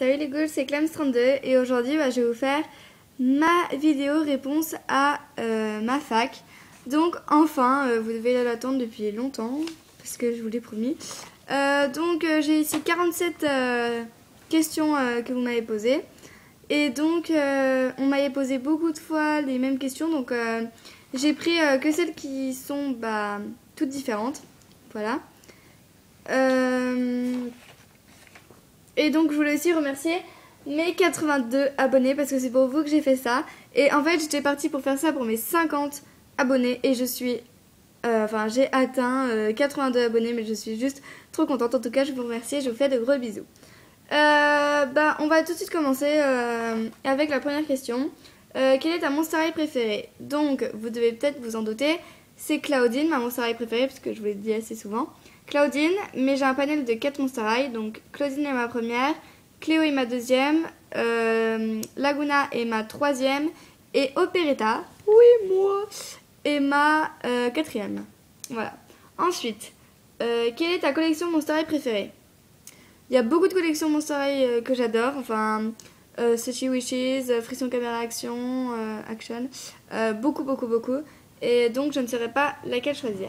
Salut les ghouls, c'est Clems32 et aujourd'hui je vais vous faire ma vidéo réponse à ma fac. Donc enfin, vous devez l'attendre depuis longtemps parce que je vous l'ai promis. J'ai ici 47 questions que vous m'avez posées. Et donc on m'avait posé beaucoup de fois les mêmes questions, donc j'ai pris que celles qui sont toutes différentes. Voilà. Et donc je voulais aussi remercier mes 82 abonnés parce que c'est pour vous que j'ai fait ça. Et en fait j'étais partie pour faire ça pour mes 50 abonnés et je suis... j'ai atteint 82 abonnés, mais je suis juste trop contente. En tout cas je vous remercie et je vous fais de gros bisous. On va tout de suite commencer avec la première question. Quel est ta Monster High préférée? Donc vous devez peut-être vous en douter, c'est Claudine, ma Monster High préférée, parce que je vous l'ai dit assez souvent. Claudine, mais j'ai un panel de 4 Monster High, donc Claudine est ma première, Cléo est ma deuxième, Laguna est ma troisième, et Operetta, oui moi, est ma quatrième. Voilà. Ensuite, quelle est ta collection Monster High préférée? Il y a beaucoup de collections Monster High que j'adore, Sushi Wishes, Frisson Caméra Action, beaucoup. Et donc je ne saurais pas laquelle choisir.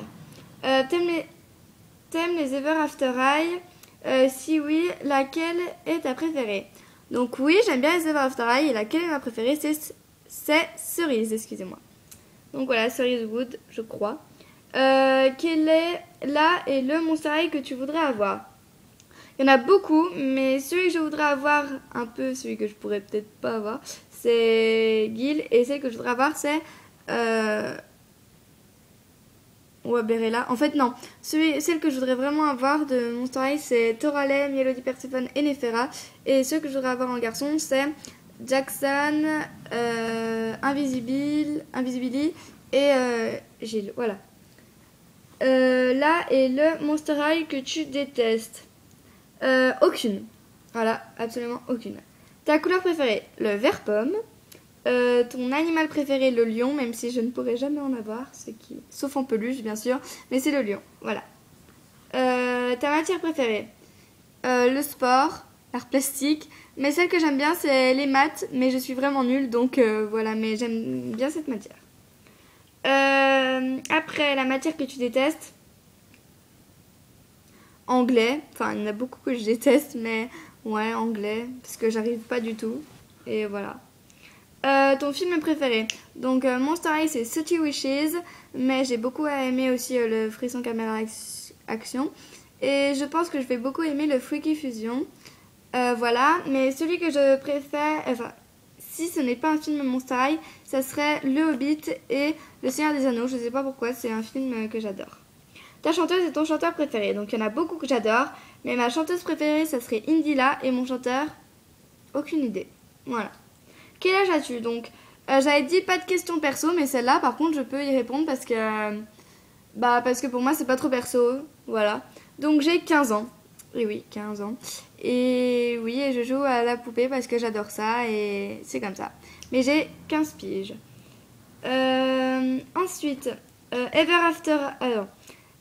T'aimes les Ever After High? Si oui, laquelle est ta préférée? Donc oui, j'aime bien les Ever After High et laquelle est ma préférée? C'est Cerise, excusez-moi. Donc voilà, Cerise Wood, je crois. Quel est le Monster High que tu voudrais avoir? Il y en a beaucoup, mais celui que je voudrais avoir, un peu celui que je pourrais peut-être pas avoir, c'est Gil. Et celle que je voudrais avoir, c'est Berella. En fait, non. Celle que je voudrais vraiment avoir de Monster High, c'est Toralem, Melody Persephone et Nefera. Et ceux que je voudrais avoir en garçon, c'est Jackson, Invisibili et Gilles. Voilà. Là est le Monster High que tu détestes. Aucune. Voilà, absolument aucune. Ta couleur préférée? Le vert pomme. Ton animal préféré? Le lion, même si je ne pourrais jamais en avoir, sauf en peluche bien sûr, mais c'est le lion. Voilà. Ta matière préférée? Le sport, l'art plastique, mais celle que j'aime bien c'est les maths, mais je suis vraiment nulle, donc voilà, mais j'aime bien cette matière. Après, la matière que tu détestes? Anglais, il y en a beaucoup que je déteste, mais ouais, anglais, parce que j'arrive pas du tout, et voilà. Ton film préféré? Donc Monster High c'est Sushi Wishes, mais j'ai beaucoup aimé aussi le Frisson Caméra Action, et je pense que je vais beaucoup aimer le Freaky Fusion. Voilà, mais celui que je préfère, si ce n'est pas un film Monster High, ça serait Le Hobbit et Le Seigneur des Anneaux. Je sais pas pourquoi, c'est un film que j'adore. Ta chanteuse et ton chanteur préféré? Donc il y en a beaucoup que j'adore, mais ma chanteuse préférée ça serait Indila et mon chanteur, aucune idée. Voilà. Quel âge as-tu? Donc j'avais dit pas de questions perso, mais celle-là par contre je peux y répondre parce que pour moi c'est pas trop perso. Voilà. Donc j'ai 15 ans. Et oui, 15 ans. Et oui, et je joue à la poupée parce que j'adore ça et c'est comme ça. Mais j'ai 15 piges. Ensuite, Ever After...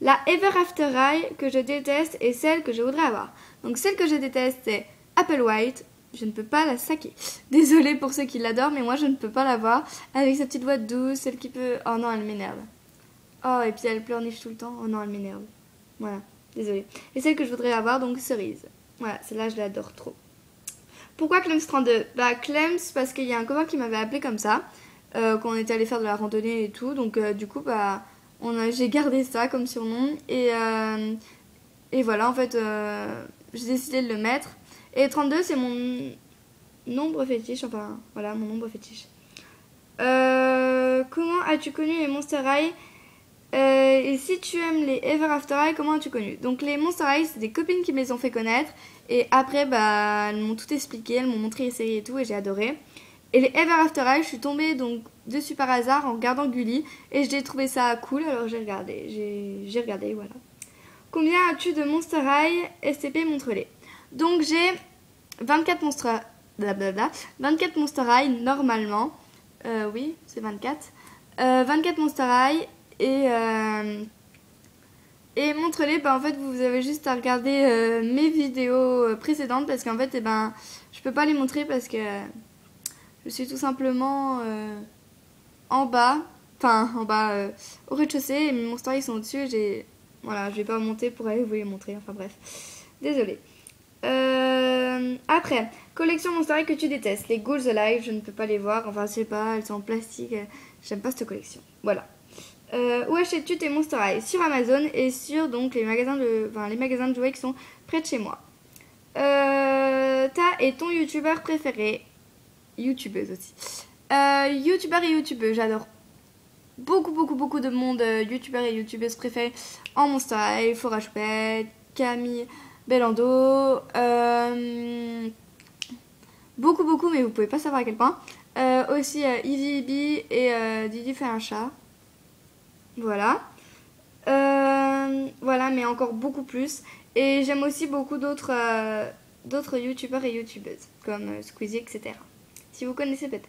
La Ever After High que je déteste est celle que je voudrais avoir. Donc celle que je déteste c'est Apple White. Je ne peux pas la saquer. Désolée pour ceux qui l'adorent, mais moi je ne peux pas l'avoir. Avec sa petite voix douce, celle qui peut... Oh non, elle m'énerve. Oh, et puis elle pleurniche tout le temps. Oh non, elle m'énerve. Voilà, désolée. Et celle que je voudrais avoir, donc Cerise. Voilà, celle-là je l'adore trop. Pourquoi Clems32? Clems parce qu'il y a un copain qui m'avait appelé comme ça. Quand on était allé faire de la randonnée et tout. Donc du coup, j'ai gardé ça comme surnom et voilà, en fait j'ai décidé de le mettre. Et 32 c'est mon nombre fétiche, voilà, mon nombre fétiche. Comment as-tu connu les Monster High? Et si tu aimes les Ever After High, comment as-tu connu? Donc les Monster High c'est des copines qui me les ont fait connaître. Et après elles m'ont tout expliqué, elles m'ont montré les séries et tout et j'ai adoré. Et les Ever After High, je suis tombée donc dessus par hasard en regardant Gulli et j'ai trouvé ça cool, alors j'ai regardé, voilà. Combien as-tu de Monster High? SCP, montre-les. Donc j'ai 24 24 Monster High normalement. Oui, c'est 24. 24 Monster High et Et montre-les, bah, en fait vous avez juste à regarder mes vidéos précédentes parce qu'en fait je peux pas les montrer parce que je suis tout simplement en bas, au rez-de-chaussée et mes monsters ils sont au-dessus. Voilà, je vais pas monter pour aller vous les montrer, enfin bref, désolée. Après, collection Monster que tu détestes. Les Ghouls Alive, je ne peux pas les voir. Enfin, je sais pas, elles sont en plastique. J'aime pas cette collection. Voilà. Où achètes-tu tes Monster High? Sur Amazon et sur donc les magasins de jouets qui sont près de chez moi. Ta et ton youtubeur préféré? Youtubeuse aussi. Youtubeur et youtubeuse, j'adore beaucoup de monde. Youtubeur et youtubeuse préférés en Monster High. Flora Choupette, Camille Belando, beaucoup, mais vous pouvez pas savoir à quel point. Aussi Ivy Ibi et Didi fait un chat. Voilà. Voilà, mais encore beaucoup plus. Et j'aime aussi beaucoup d'autres youtubeurs et youtubeuses, comme Squeezie, etc. Si vous connaissez peut-être.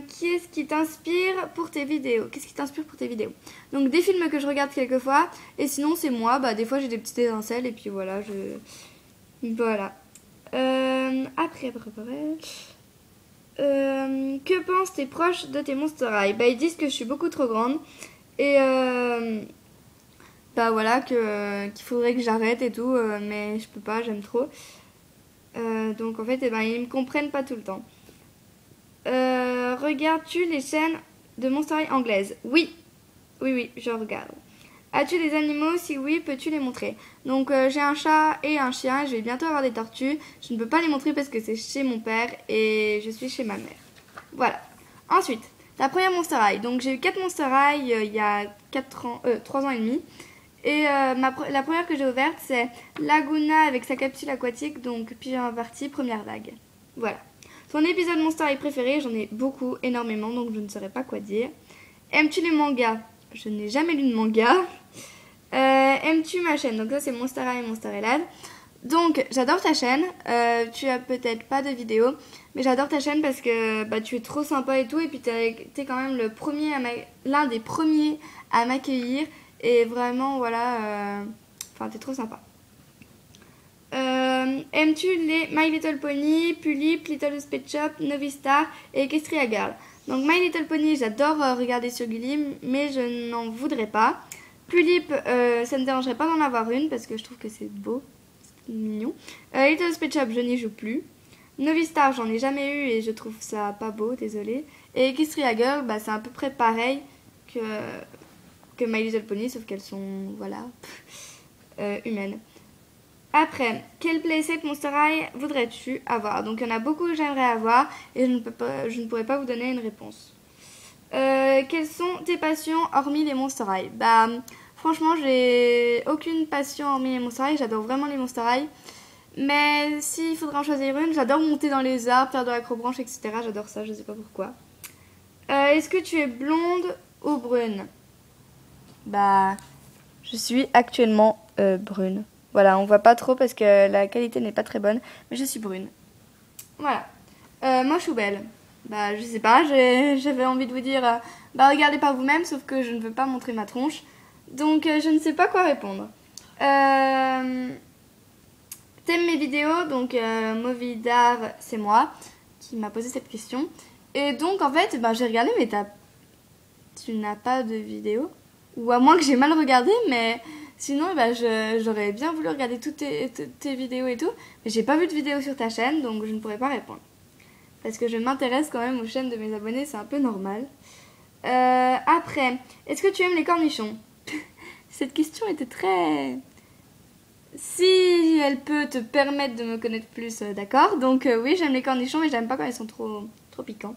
Qui est-ce qui t'inspire pour tes vidéos? Qu'est-ce qui t'inspire pour tes vidéos? Donc des films que je regarde quelquefois, et sinon c'est moi. Bah des fois j'ai des petites étincelles et puis voilà, voilà. Après. Que pensent tes proches de tes Monster High? Bah ils disent que je suis beaucoup trop grande et bah voilà qu'il faudrait que j'arrête et tout, mais je peux pas, j'aime trop. Donc en fait eh ben, ils me comprennent pas tout le temps. Regardes-tu les chaînes de Monster High anglaises? Oui, je regarde. As-tu des animaux? Si oui, peux-tu les montrer? Donc j'ai un chat et un chien, je vais bientôt avoir des tortues. Je ne peux pas les montrer parce que c'est chez mon père et je suis chez ma mère. Voilà. Ensuite, la première Monster High. Donc j'ai eu 4 Monster High il y a 3 ans et demi. Et la première que j'ai ouverte, c'est Laguna avec sa capsule aquatique, donc pyjama party, première vague. Voilà. Ton épisode Monster High préféré, j'en ai beaucoup, énormément, donc je ne saurais pas quoi dire. Aimes-tu les mangas? Je n'ai jamais lu de manga. Aimes-tu ma chaîne? Donc ça c'est Monster High et Monster Lad. Donc j'adore ta chaîne. Tu as peut-être pas de vidéos, mais j'adore ta chaîne parce que bah, tu es trop sympa et tout. Et puis t'es quand même l'un des premiers à m'accueillir. Et vraiment voilà, enfin t'es trop sympa. Aimes-tu les My Little Pony, Pulip, Little Pet Shop, Novistar et Equestria Girl? Donc My Little Pony, j'adore regarder sur Gulli, mais je n'en voudrais pas. Pulip, ça ne me dérangerait pas d'en avoir une parce que je trouve que c'est beau, c'est mignon. Little Pet Shop, je n'y joue plus. Novistar, j'en ai jamais eu et je trouve ça pas beau, désolée. Et Equestria Girl, bah, c'est à peu près pareil que My Little Pony, sauf qu'elles sont, voilà, humaines. Après, quel playset Monster High voudrais-tu avoir? Donc il y en a beaucoup que j'aimerais avoir et je ne pourrais pas vous donner une réponse. Quelles sont tes passions hormis les Monster High? Bah franchement j'ai aucune passion hormis les Monster High, j'adore vraiment les Monster High. Mais s'il faudrait en choisir une, j'adore monter dans les arbres, faire de l'acrobranche, etc. J'adore ça, je sais pas pourquoi. Est-ce que tu es blonde ou brune? Bah je suis actuellement brune. Voilà, on voit pas trop parce que la qualité n'est pas très bonne, mais je suis brune. Voilà. Moche ou belle? Bah, je sais pas, j'avais envie de vous dire, bah, regardez par vous-même, sauf que je ne veux pas montrer ma tronche. Donc, je ne sais pas quoi répondre. T'aimes mes vidéos? Donc, Movidar, c'est moi qui m'a posé cette question. Et donc, en fait, bah, j'ai regardé, mais tu n'as pas de vidéo? Ou à moins que j'ai mal regardé, mais... Sinon, bah, j'aurais bien voulu regarder toutes tes vidéos et tout, mais j'ai pas vu de vidéo sur ta chaîne, donc je ne pourrais pas répondre. Parce que je m'intéresse quand même aux chaînes de mes abonnés, c'est un peu normal. Après, est-ce que tu aimes les cornichons? Cette question était très... Si elle peut te permettre de me connaître plus, d'accord. Donc oui, j'aime les cornichons, mais j'aime pas quand ils sont trop piquants.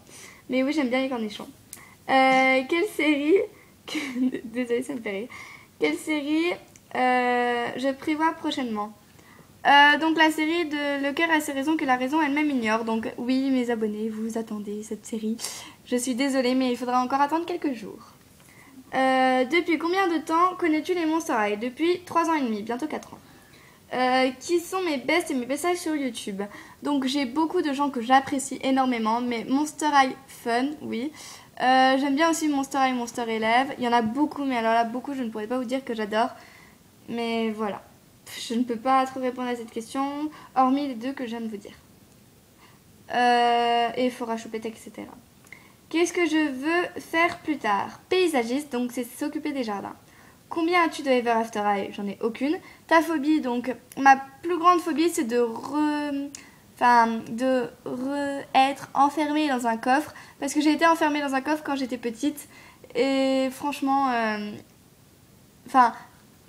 Mais oui, j'aime bien les cornichons. Quelle série... Désolée, ça me fait rire. Quelle série je prévois prochainement? Donc la série de Le cœur a ses raisons que la raison elle-même ignore. Donc oui, mes abonnés, vous attendez cette série. Je suis désolée, mais il faudra encore attendre quelques jours. Depuis combien de temps connais-tu les Monster High? Depuis 3 ans et demi, bientôt 4 ans. Qui sont mes bests et mes messages sur YouTube? Donc j'ai beaucoup de gens que j'apprécie énormément, mais Monster High Fun, oui. J'aime bien aussi Monster High, Monster Élève. Il y en a beaucoup, mais alors là, beaucoup, je ne pourrais pas vous dire que j'adore. Mais voilà. Je ne peux pas trop répondre à cette question, hormis les deux que je viens de vous dire. Et Fora Choupette, etc. Qu'est-ce que je veux faire plus tard? Paysagiste, donc c'est s'occuper des jardins. Combien as-tu de Ever After High? J'en ai aucune. Ta phobie, donc ma plus grande phobie, c'est de être enfermée dans un coffre. Parce que j'ai été enfermée dans un coffre quand j'étais petite. Et franchement,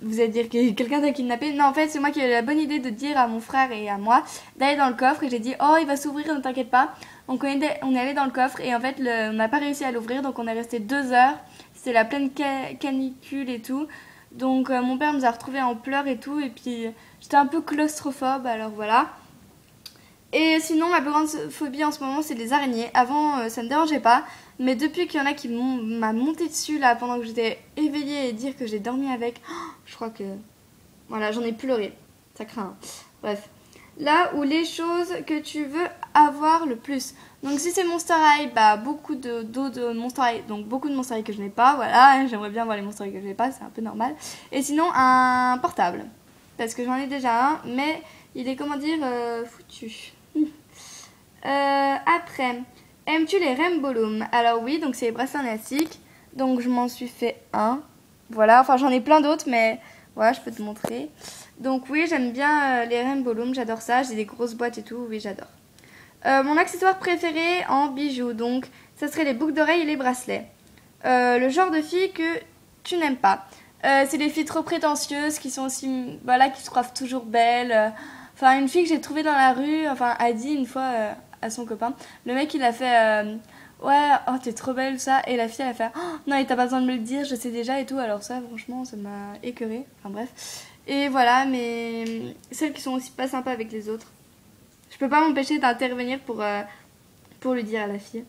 vous allez dire que quelqu'un t'a kidnappé. Non, en fait, c'est moi qui ai eu la bonne idée de dire à mon frère et à moi d'aller dans le coffre. Et j'ai dit, oh, il va s'ouvrir, ne t'inquiète pas. Donc, on est allé dans le coffre. Et en fait, on n'a pas réussi à l'ouvrir. Donc, on est resté 2 heures. C'était la pleine canicule et tout. Donc, mon père nous a retrouvés en pleurs et tout. Et puis, j'étais un peu claustrophobe. Alors, voilà. Et sinon, ma plus grande phobie en ce moment, c'est les araignées. Avant, ça ne me dérangeait pas. Mais depuis qu'il y en a qui m'a monté dessus là pendant que j'étais éveillée et dire que j'ai dormi avec, je crois que... Voilà, j'en ai pleuré. Ça craint. Bref. Là où les choses que tu veux avoir le plus. Donc si c'est Monster High, bah beaucoup d'eau de Monster High. Donc beaucoup de Monster High que je n'ai pas. Voilà, j'aimerais bien avoir les Monster High que je n'ai pas. C'est un peu normal. Et sinon, un portable. Parce que j'en ai déjà un. Mais il est, comment dire, foutu. Après... Aimes-tu les Rainbow Loom? Alors oui, donc c'est les bracelets en élastique. Donc je m'en suis fait un. Voilà, enfin j'en ai plein d'autres, mais voilà, je peux te montrer. Donc oui, j'aime bien les Rainbow Loom, j'adore ça. J'ai des grosses boîtes et tout, oui, j'adore. Mon accessoire préféré en bijoux, donc ça serait les boucles d'oreilles et les bracelets. Le genre de filles que tu n'aimes pas. C'est les filles trop prétentieuses qui sont aussi, voilà, qui se croient toujours belles. Enfin, une fille que j'ai trouvée dans la rue, enfin, a dit une fois... à son copain. Le mec il a fait ouais, oh t'es trop belle ça, et la fille elle a fait oh, non et t'as pas besoin de me le dire, je sais déjà et tout. Alors ça franchement ça m'a écœurée, enfin bref. Et voilà, mais celles qui sont aussi pas sympas avec les autres, je peux pas m'empêcher d'intervenir pour lui dire à la fille.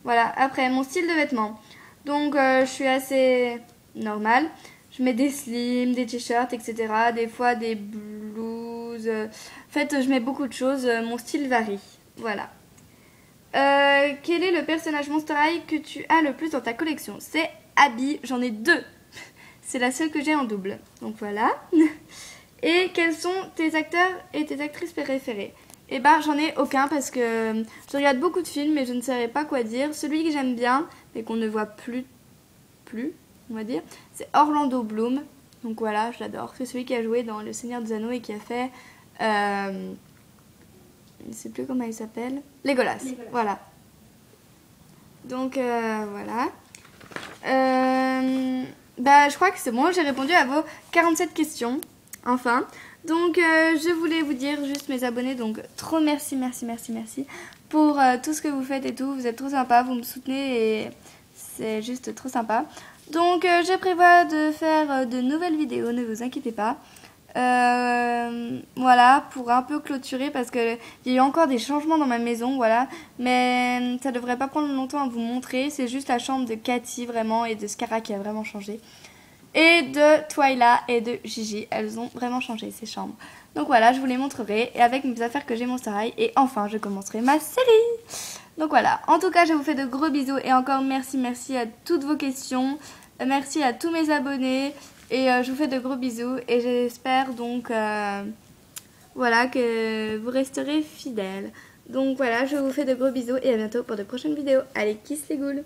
Voilà, après mon style de vêtements, donc je suis assez normale. Je mets des slims, des t-shirts, etc. Des fois des blouses. En fait, je mets beaucoup de choses. Mon style varie. Voilà. Quel est le personnage Monster High que tu as le plus dans ta collection? C'est Abby, j'en ai 2. C'est la seule que j'ai en double. Donc voilà. Et quels sont tes acteurs et tes actrices préférées? Eh ben j'en ai aucun parce que je regarde beaucoup de films mais je ne saurais pas quoi dire. Celui que j'aime bien mais qu'on ne voit plus on va dire, c'est Orlando Bloom. Donc voilà, je l'adore. C'est celui qui a joué dans Le Seigneur des Anneaux et qui a fait... je ne sais plus comment il s'appelle. Legolas. Voilà. Donc voilà. Bah je crois que c'est bon. J'ai répondu à vos 47 questions. Enfin. Donc je voulais vous dire juste mes abonnés. Donc trop merci pour tout ce que vous faites et tout. Vous êtes trop sympas. Vous me soutenez et c'est juste trop sympa. Donc je prévois de faire de nouvelles vidéos. Ne vous inquiétez pas. Voilà, pour un peu clôturer parce que il y a eu encore des changements dans ma maison, voilà, mais ça devrait pas prendre longtemps à vous montrer. C'est juste la chambre de Cathy vraiment et de Scara qui a vraiment changé, et de Twyla et de Gigi, elles ont vraiment changé ces chambres. Donc voilà, je vous les montrerai et avec mes affaires que j'ai Monster High, et enfin je commencerai ma série. Donc voilà, en tout cas je vous fais de gros bisous et encore merci à toutes vos questions, merci à tous mes abonnés. Et je vous fais de gros bisous et j'espère donc voilà, que vous resterez fidèles. Donc voilà, je vous fais de gros bisous et à bientôt pour de prochaines vidéos. Allez, kiss les goules!